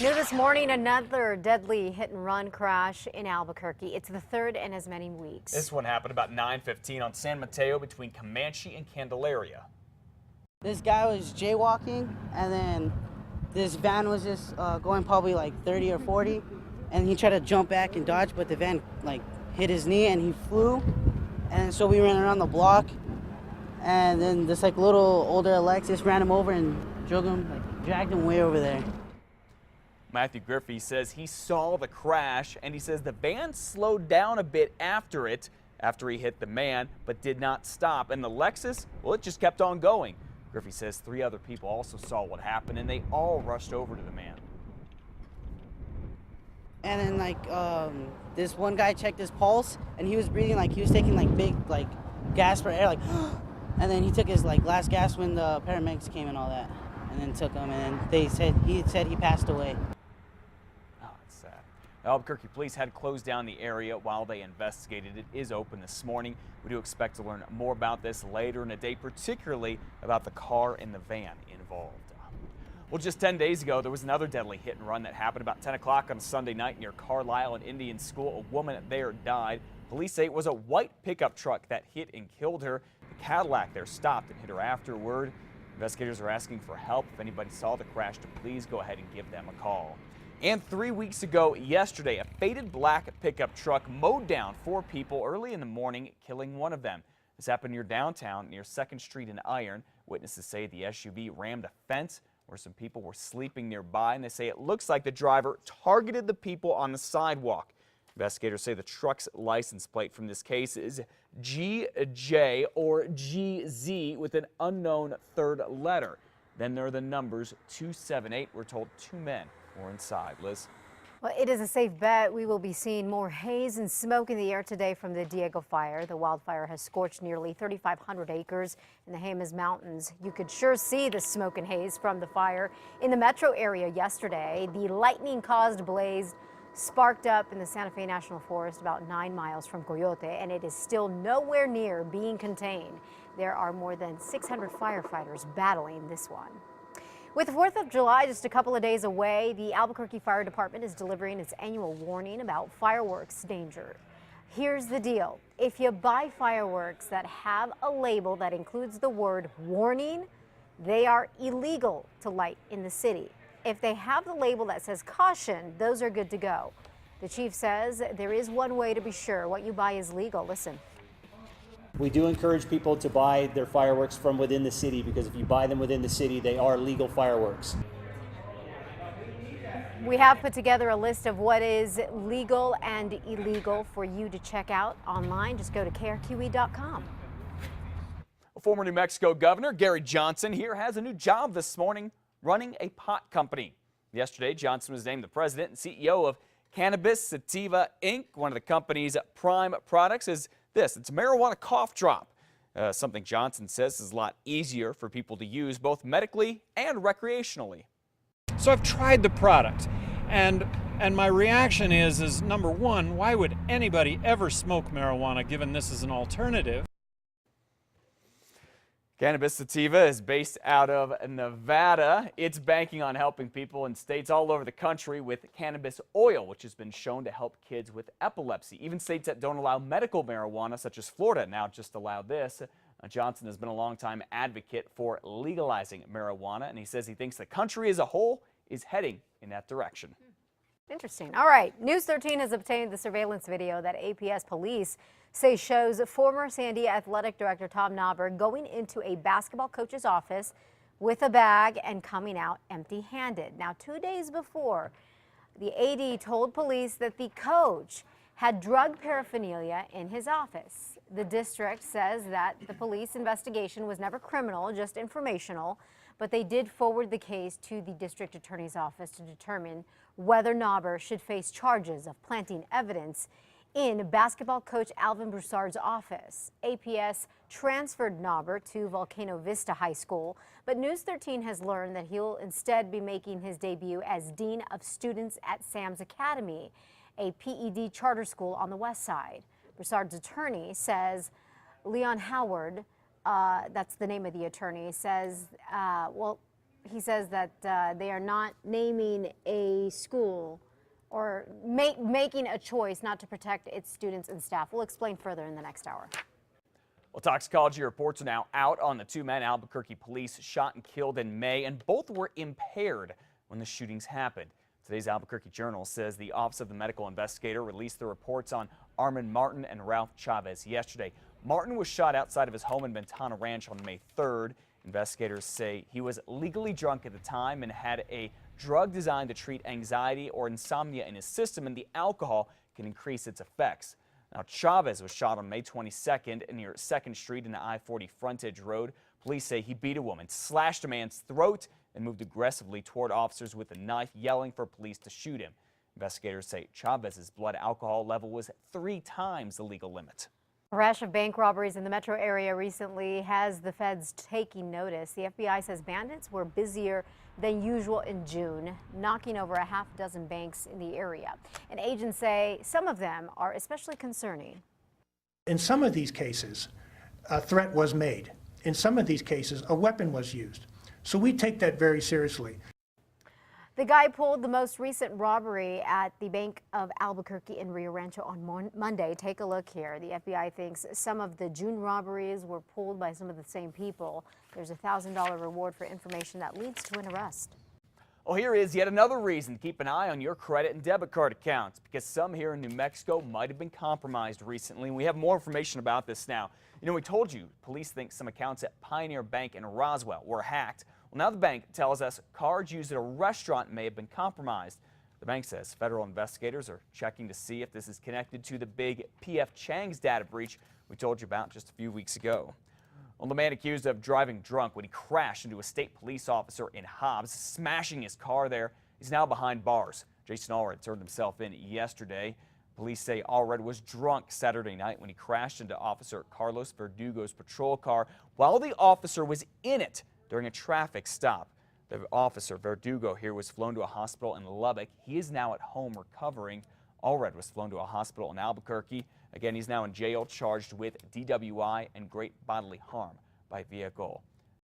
New this morning, another deadly hit-and-run crash in Albuquerque. It's the third in as many weeks. This one happened about 9:15 on San Mateo between Comanche and Candelaria. This guy was jaywalking, and then this van was just going probably like 30 or 40, and he tried to jump back and dodge, but the van like hit his knee and he flew. And so we ran around the block, and then this like little older Alexis ran him over and dragged him way over there. Matthew Griffey says he saw the crash, and he says the van slowed down a bit after he hit the man, but did not stop. And the Lexus, well, it just kept on going. Griffey says 3 other people also saw what happened, and they all rushed over to the man. And then like this one guy checked his pulse, and he was breathing like he was taking like big like gasp for air, like and then he took his like last gasp when the paramedics came and all that, and then took him, and then he said he passed away. Albuquerque police had closed down the area while they investigated. It is open this morning. We do expect to learn more about this later in the day, particularly about the car and the van involved. Well, just 10 days ago, there was another deadly hit and run that happened about 10 o'clock on Sunday night near Carlisle and Indian School. A woman there died. Police say it was a white pickup truck that hit and killed her. The Cadillac there stopped and hit her afterward. Investigators are asking for help. If anybody saw the crash, to please go ahead and give them a call. And 3 weeks ago yesterday, a faded black pickup truck mowed down 4 people early in the morning, killing one of them. This happened near downtown, near 2nd Street and Iron. Witnesses say the SUV rammed a fence where some people were sleeping nearby, and they say it looks like the driver targeted the people on the sidewalk. Investigators say the truck's license plate from this case is GJ or GZ with an unknown 3rd letter. Then there are the numbers 278. We're told 2 men were inside. Liz? Well, it is a safe bet we will be seeing more haze and smoke in the air today from the Diego fire. The wildfire has scorched nearly 3,500 acres in the Jemez Mountains. You could sure see the smoke and haze from the fire in the metro area yesterday. The lightning-caused blaze sparked up in the Santa Fe National Forest about 9 miles from Coyote, and it is still nowhere near being contained. There are more than 600 firefighters battling this one. With the 4th of July just a couple of days away, the Albuquerque Fire Department is delivering its annual warning about fireworks danger. Here's the deal. If you buy fireworks that have a label that includes the word warning, they are illegal to light in the city. If they have the label that says caution, those are good to go. The chief says there is one way to be sure what you buy is legal. Listen. We do encourage people to buy their fireworks from within the city, because if you buy them within the city, they are legal fireworks. We have put together a list of what is legal and illegal for you to check out online. Just go to KRQE.com. Former New Mexico Governor Gary Johnson here has a new job this morning, running a pot company. Yesterday, Johnson was named the president and CEO of Cannabis Sativa Inc. One of the company's prime products is this. It's a marijuana cough drop, something Johnson says is a lot easier for people to use both medically and recreationally. So I've tried the product, and my reaction is number one, why would anybody ever smoke marijuana given this is an alternative? Cannabis Sativa is based out of Nevada. It's banking on helping people in states all over the country with cannabis oil, which has been shown to help kids with epilepsy. Even states that don't allow medical marijuana, such as Florida, now just allow this. Johnson has been a longtime advocate for legalizing marijuana, and he says he thinks the country as a whole is heading in that direction. Interesting. All right. News 13 has obtained the surveillance video that APS police say shows former Sandia Athletic Director Tom Nauber going into a basketball coach's office with a bag and coming out empty-handed. Now, 2 days before, the AD told police that the coach had drug paraphernalia in his office. The district says that the police investigation was never criminal, just informational, but they did forward the case to the district attorney's office to determine whether Nauber should face charges of planting evidence in basketball coach Alvin Broussard's office. APS transferred Nauber to Volcano Vista High School, but News 13 has learned that he'll instead be making his debut as Dean of Students at Sam's Academy, a PED charter school on the west side. Broussard's attorney says Leon Howard, that's the name of the attorney, says, well, he says that they are not naming a school or making a choice not to protect its students and staff. We'll explain further in the next hour. Well, toxicology reports are now out on the two men Albuquerque police shot and killed in May, and both were impaired when the shootings happened. Today's Albuquerque Journal says the Office of the Medical Investigator released the reports on Armand Martin and Ralph Chavez yesterday. Martin was shot outside of his home in Ventana Ranch on May 3rd. Investigators say he was legally drunk at the time and had a drug designed to treat anxiety or insomnia in his system, and the alcohol can increase its effects. Now, Chavez was shot on May 22nd near 2nd Street in the I-40 frontage road. Police say he beat a woman, slashed a man's throat, and moved aggressively toward officers with a knife, yelling for police to shoot him. Investigators say Chavez's blood alcohol level was 3 times the legal limit. A rash of bank robberies in the metro area recently has the feds taking notice. The FBI says bandits were busier than usual in June, knocking over a half dozen banks in the area. And agents say some of them are especially concerning. In some of these cases, a threat was made. In some of these cases, a weapon was used. So we take that very seriously. The guy pulled the most recent robbery at the Bank of Albuquerque in Rio Rancho on Monday. Take a look here. The FBI thinks some of the June robberies were pulled by some of the same people. There's a $1,000 reward for information that leads to an arrest. Well, here is yet another reason to keep an eye on your credit and debit card accounts, because some here in New Mexico might have been compromised recently, and we have more information about this now. You know, we told you police think some accounts at Pioneer Bank in Roswell were hacked. Well, now the bank tells us cards used at a restaurant may have been compromised. The bank says federal investigators are checking to see if this is connected to the big P.F. Chang's data breach we told you about just a few weeks ago. Well, the man accused of driving drunk when he crashed into a state police officer in Hobbs, smashing his car there, is now behind bars. Jason Allred turned himself in yesterday. Police say Allred was drunk Saturday night when he crashed into Officer Carlos Verdugo's patrol car while the officer was in it during a traffic stop. The officer, Verdugo, here was flown to a hospital in Lubbock. He is now at home recovering. Allred was flown to a hospital in Albuquerque. Again, he's now in jail, charged with DWI and great bodily harm by vehicle.